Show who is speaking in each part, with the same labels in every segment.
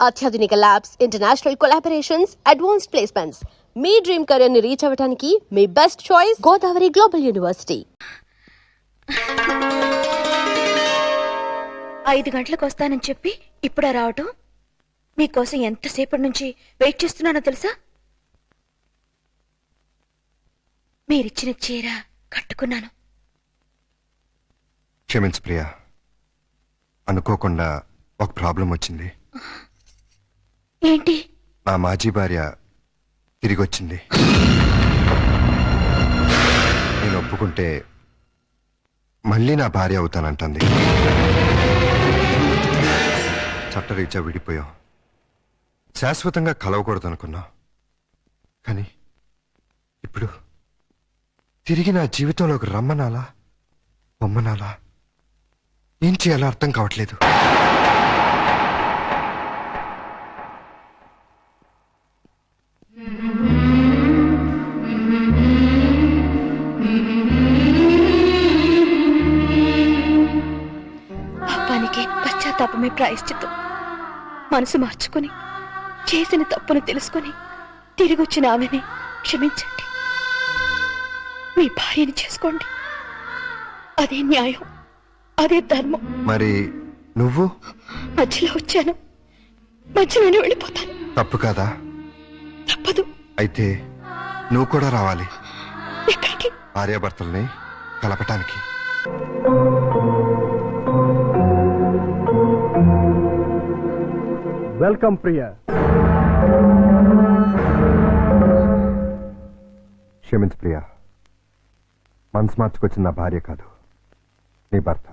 Speaker 1: అత్యాధునిక labs, international collaborations, advanced placements. మీ dream career ని రీచ్ అవ్వడానికి మీ best choice Godavari global university.
Speaker 2: 5 గంటలకు వస్తానని చెప్పి ఇప్పుడా రావటం? మీకోసం ఎంతసేపటి నుంచి వెయిట్ చేస్తున్నానో తెలుసా? మీరిచ్చిన చీర కట్టుకున్నాను.
Speaker 3: క్షమించు ప్రియా, అనుకోకుండా ఒక ప్రాబ్లం వచ్చింది.
Speaker 2: ఏంటి?
Speaker 3: నా మాజీ భార్య తిరిగి వచ్చింది. నేను ఒప్పుకుంటే మళ్ళీ నా భార్య అవుతానంటుంది. చట్టరీత్యా విడిపోయాం, శాశ్వతంగా కలవకూడదు అనుకున్నా. కానీ ఇప్పుడు తిరిగి నా జీవితంలోకి రమ్మనాలా బొమ్మనాలా ఏం చేయాలో అర్థం కావట్లేదు.
Speaker 2: పాపానికి పశ్చాత్తాపమే ప్రాయశ్చిత్తం. మనసు మార్చుకుని చేసిన తప్పును తెలుసుకుని తిరిగి వచ్చిన ఆమెని క్షమించండి. మీ భార్యని చేసుకోండి. అదే న్యాయం, అదే ధర్మం.
Speaker 3: మరి నువ్వు?
Speaker 2: మధ్యలో వచ్చాను, మధ్యలోనే వెళ్ళిపోతాను.
Speaker 3: తప్పు కాదా?
Speaker 2: తప్పదు.
Speaker 3: అయితే నువ్వు కూడా రావాలి,
Speaker 2: ఎక్కడికి?
Speaker 3: భార్యాభర్తల్ని కలపటానికి.
Speaker 4: వెల్కమ్ ప్రియా.
Speaker 3: క్షమించు ప్రియా, మనసు మార్చుకొచ్చిన నా భార్య కాదు, నీ భర్త.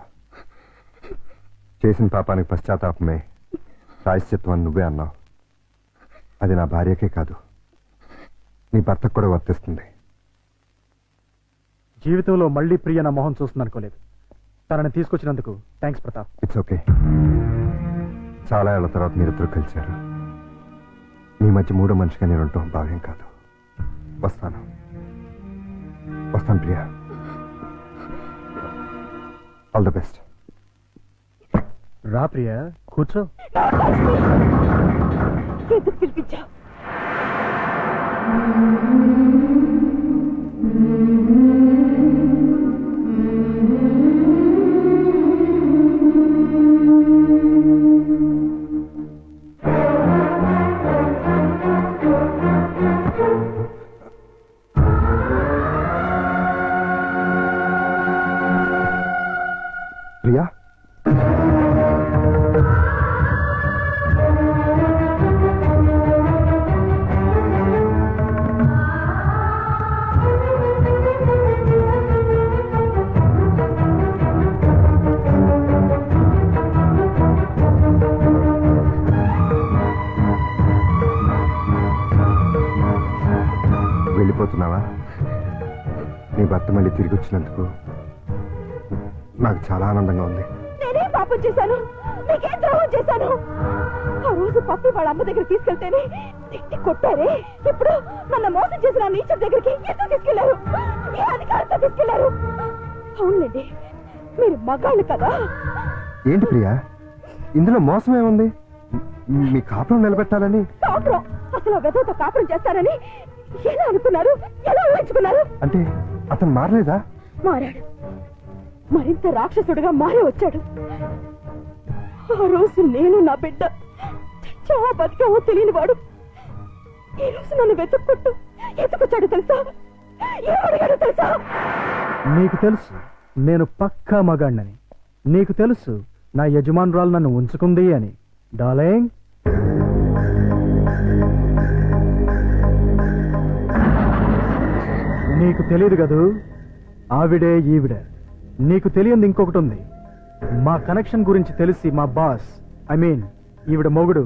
Speaker 3: చేసిన పాపానికి పశ్చాత్తాపమే ప్రాయశ్చిత్వం అని నువ్వే అన్నావు. అది నా భార్యకే కాదు, నీ భర్తకు కూడా వర్తిస్తుంది.
Speaker 4: జీవితంలో మళ్ళీ ప్రియ నా మొహం చూస్తుంది అనుకోలేదు. తనని తీసుకొచ్చినందుకు థ్యాంక్స్ ప్రతాప్.
Speaker 3: It's okay. చాలా ఏళ్ల తర్వాత మీరిద్దరు కలిశారు. మీ మధ్య మూడో మనిషిగా నేను ఉండటం భావ్యం కాదు. వస్తాను ప్రియా. All the best.
Speaker 4: రా ప్రియా, కూర్చో.
Speaker 2: ఎందుకు పిలిపించావు?
Speaker 3: ప్రియా, వెళ్ళిపోతున్నావా? నీ భర్త మళ్ళీ తిరిగి వచ్చినందుకు నాకు చాలా ఆనందంగా ఉంది.
Speaker 2: నేనేం పాపం చేశాను? నీకేం ద్రోహం చేశాను? ఆ రోజు పప్పి వాళ్ళ అమ్మ దగ్గర తీసుకెళ్తేనే తిట్టి కొట్టారే. ఇప్పుడు నన్ను మోసం చేసిన నీచర్ దగ్గరికి ఎందుకు తీసుకెళ్లారు? ఏ అధికారంతో తీసుకెళ్లారు? అవునండి, మీరు మగాళ్ళు కదా.
Speaker 3: ఏంటి ప్రియా, ఇందులో మోసం ఏముంది? మీ కాపురం నిలబెట్టాలని.
Speaker 2: కాపురం? అసలు వెదవతో కాపురం చేస్తారని ఎలా అనుకున్నారు? ఎలా ఊహించుకున్నారు?
Speaker 3: అంటే అతను మారలేదా?
Speaker 2: మారాడు, మరింత రాక్షసుడిగా మారి వచ్చాడు. ఆ రోజు నేను నా బిడ్డ చాలా బతికావో తెలియని వాడు ఈ రోజు నన్ను వెతుక్కుంటూ ఎత్తుకొచ్చాడు తెలుసా? ఏమడిగాడు తెలుసా?
Speaker 4: నీకు తెలుసు నేను పక్కా మగాణ్ణని. నీకు తెలుసు నా యజమానురాలు నన్ను ఉంచుకుంది అని. డార్లింగ్, నీకు తెలియదు కదూ, ఆవిడే ఈవిడ. నీకు తెలియంది ఇంకొకటి ఉంది. మా కనెక్షన్ గురించి తెలిసి మా బాస్, ఐ మీన్ ఈవిడ మొగుడు,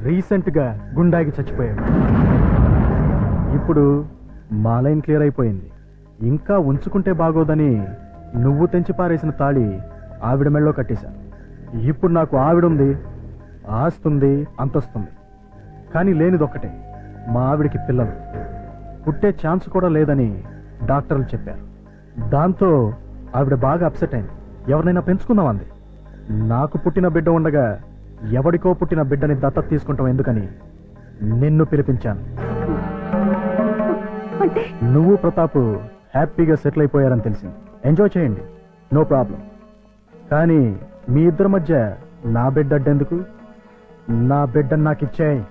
Speaker 4: రీసెంట్ గా గుండాగి చచ్చిపోయాడు. ఇప్పుడు మా లైన్ క్లియర్ అయిపోయింది. ఇంకా ఉంచుకుంటే బాగోదని నువ్వు తెంచి పారేసిన తాళి ఆవిడ మెళ్ళో కట్టేశాను. ఇప్పుడు నాకు ఆవిడుంది, ఆస్తుంది, అంతొస్తుంది. కానీ లేనిదొక్కటే, మా ఆవిడికి పిల్లలు పుట్టే ఛాన్స్ కూడా లేదని డాక్టర్లు చెప్పారు. దాంతో ఆవిడ బాగా అప్సెట్ అయింది. ఎవరినైనా పెంచుకుందామంది. నాకు పుట్టిన బిడ్డ ఉండగా ఎవడికో పుట్టిన బిడ్డని దత్తత తీసుకుంటాం ఎందుకని నిన్ను పిలిపించాను.
Speaker 2: అంటే
Speaker 4: నువ్వు ప్రతాప్ హ్యాపీగా సెటిల్ అయిపోయారని తెలిసింది. ఎంజాయ్ చేయండి, నో ప్రాబ్లం. కానీ మీ ఇద్దరి మధ్య నా బిడ్డ అడ్డెందుకు? నా బిడ్డను నాకు ఇచ్చేయి.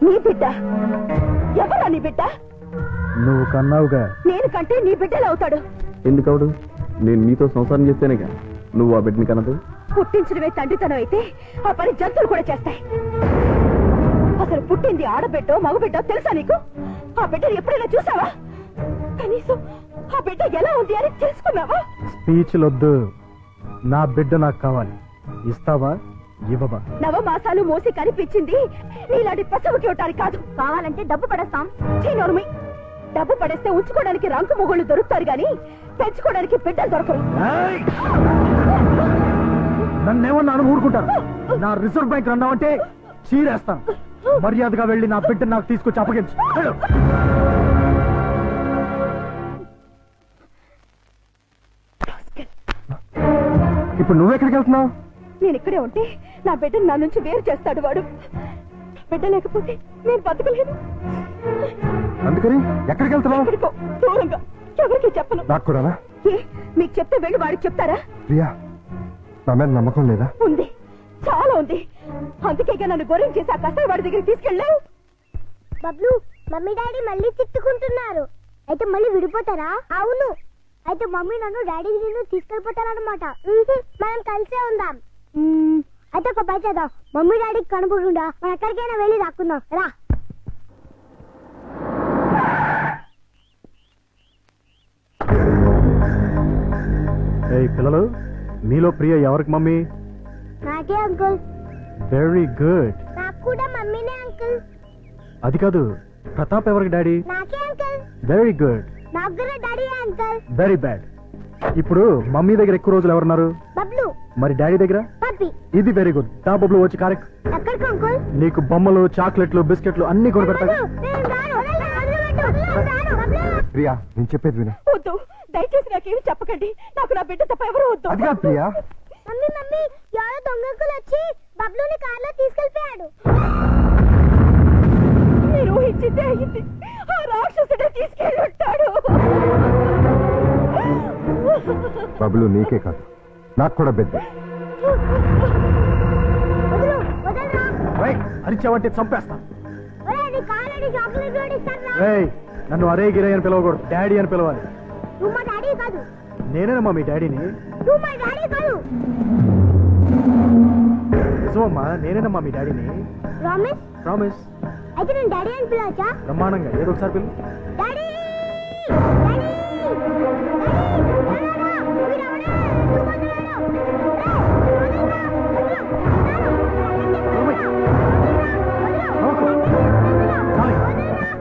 Speaker 2: నీ బిడ్డ ఎవరా? నీ బిడ్డ
Speaker 4: నువ్వు కన్నావుగా.
Speaker 2: నేను కంటే నీ బిడ్డలు అవుతాడు.
Speaker 5: ఎందుకవుడు? నేను మీతో సంసారం చేస్తేనేగా నువ్వు ఆ బిడ్డని కనదు.
Speaker 2: పుట్టించడమే తండ్రితనం అయితే ఆ పని జంతువులు కూడా చేస్తాయి. అసలు పుట్టింది ఆడబిడ్డో మగబిడ్డో తెలుసా నీకు? ఆ బిడ్డను ఎప్పుడైనా చూసావా? కనీసం ఆ బిడ్డ ఎలా ఉంది అని తెలుసుకున్నావా?
Speaker 4: స్పీచ్లొద్దు. నా బిడ్డ నాకు కావాలి. ఇస్తావా ఇవ్వవా?
Speaker 2: నవమాసాలు మోసి కనిపించింది నీలాంటి పశువుకి ఇవ్వటానికి కాదు. కావాలంటే డబ్బు పడేస్తాం. చీనోరుమి, డబ్బు పడేస్తే ఉంచుకోవడానికి రంకు మొగుళ్ళు దొరుకుతారు గాని పెంచుకోవడానికి బిడ్డలు దొరకరు.
Speaker 4: నన్నేమన్నాను ఊరుకుంటాను. నా రిజర్వ్ బ్యాంక్ అన్నావంటే చీరేస్తాను. మర్యాదగా వెళ్ళి నా బిడ్డ నాకు తీసుకొచ్చి అప్పగించు. వెళ్ళు.
Speaker 3: ఇప్పుడు నువ్వెక్కడికి వెళ్తున్నావు?
Speaker 2: నేను ఇక్కడే ఉంటే నా బిడ్డను నా నుంచి వేరు చేస్తాడు వాడు. బిడ్డ లేకపోతే నేను బతకలేను.
Speaker 3: అందుకని ఎక్కడికి వెళ్తున్నావు?
Speaker 2: ఎక్కడికో దూరంగా, ఎవరికి చెప్పను.
Speaker 3: నాకు కూడానా?
Speaker 2: ఏ, మీకు చెప్తే వెళ్ళి వాడికి చెప్తారా?
Speaker 3: ప్రియా, నా మీద నమ్మకం లేదా?
Speaker 2: ఉంది, చాలా ఉంది. అందుకేగా నన్ను గొర్రెం చేసి ఆ కసాయి వాడి దగ్గరికి తీసుకెళ్ళావు.
Speaker 6: బబ్లు, మమ్మీ డాడీ మళ్ళీ తిట్టుకుంటున్నారు. అయితే మళ్ళీ విడిపోతారా? అవును. అయితే మమ్మీ నన్ను డాడీ నిన్ను తీసుకెళ్ళిపోతారన్నమాట. మనం కలిసే ఉందాం. అయితే ఒక పని చేద్దాం. మమ్మీ డాడీకి కనపడుండా మనం ఎక్కడికైనా వెళ్ళి రాకుందాం రా.
Speaker 4: ఏయ్ పిల్లలు, మీలో ప్రియ ఎవరికి మమ్మీ?
Speaker 6: నాకే అంకుల్.
Speaker 4: Very good.
Speaker 6: నాకు కూడా మమ్మీనే అంకుల్.
Speaker 4: అది కాదు, ప్రతాప్ ఎవరికి డాడీ?
Speaker 6: నాకే అంకుల్.
Speaker 4: Very good.
Speaker 6: నాకు కూడా డాడీ అంకుల్.
Speaker 4: Very bad. ఇప్పుడు మమ్మీ దగ్గర ఎక్కువ రోజులు ఎవరున్నారు?
Speaker 6: బబ్లు.
Speaker 4: మరి డాడీ దగ్గర?
Speaker 6: పప్పి.
Speaker 4: ఇది వెరీ గుడ్. దా బబ్లు వచ్చి కారెక్.
Speaker 6: ఎక్కడికి అంకుల్?
Speaker 4: నీకు బొమ్మలు, చాక్లెట్లు, బిస్కెట్లు అన్ని కొని పెడతాను.
Speaker 6: నేను రాను. వదలవద్దు. బబ్లు.
Speaker 3: ప్రియా, నేను చెప్పేది విను.
Speaker 2: వద్దు, దయచేసి నాకేమి చెప్పకండి. నాకు నా బిడ్డ తప్ప ఎవరు వద్దు.
Speaker 3: అది కాదు ప్రియా.
Speaker 6: మమ్మీ మమ్మీ, ఎవరో దొంగకులు వచ్చి బబ్లుని కార్లో తీసుకెళ్ళిపోయాడు.
Speaker 2: మీరు ఊహించిందే అయింది. ఆ రాక్షసుడే తీసుకెళ్ళుంటాడు.
Speaker 3: బబులు నీకే కాదు, నాకు కూడా బిడ్డ.
Speaker 6: వదలు, వదలరా.
Speaker 4: అరిచావంటే చంపేస్తా.
Speaker 6: ఒరేయ్, నీ కాళ్ళని చాక్లెట్ కూడా ఇస్తారా?
Speaker 4: ఏయ్, నన్ను అరే గిరే అని పిలవకూడదు, డాడీ అని పిలవాలి.
Speaker 6: నువ్వు మా డాడీ కాదు.
Speaker 4: నేనేనమ్మా మీ డాడీని.
Speaker 6: నువ్వు మా డాడీ కాదు.
Speaker 4: నిజమమ్మా, నేనేనమ్మా మీ డాడీని.
Speaker 6: ప్రామిస్?
Speaker 4: ప్రామిస్.
Speaker 6: అయితే నేను డాడీ అని పిలవచ్చా?
Speaker 4: బ్రహ్మాండంగా, ఏదో ఒకసారి పిలు.
Speaker 6: డాడీ! డాడీ!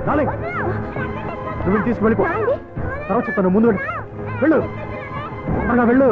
Speaker 4: డార్లింగ్, నువ్వు తీసుకు వెళ్ళిపో. తర్వాత చెప్తాను, ముందు వెళ్ళు. వెళ్ళు, త్వరగా వెళ్ళు.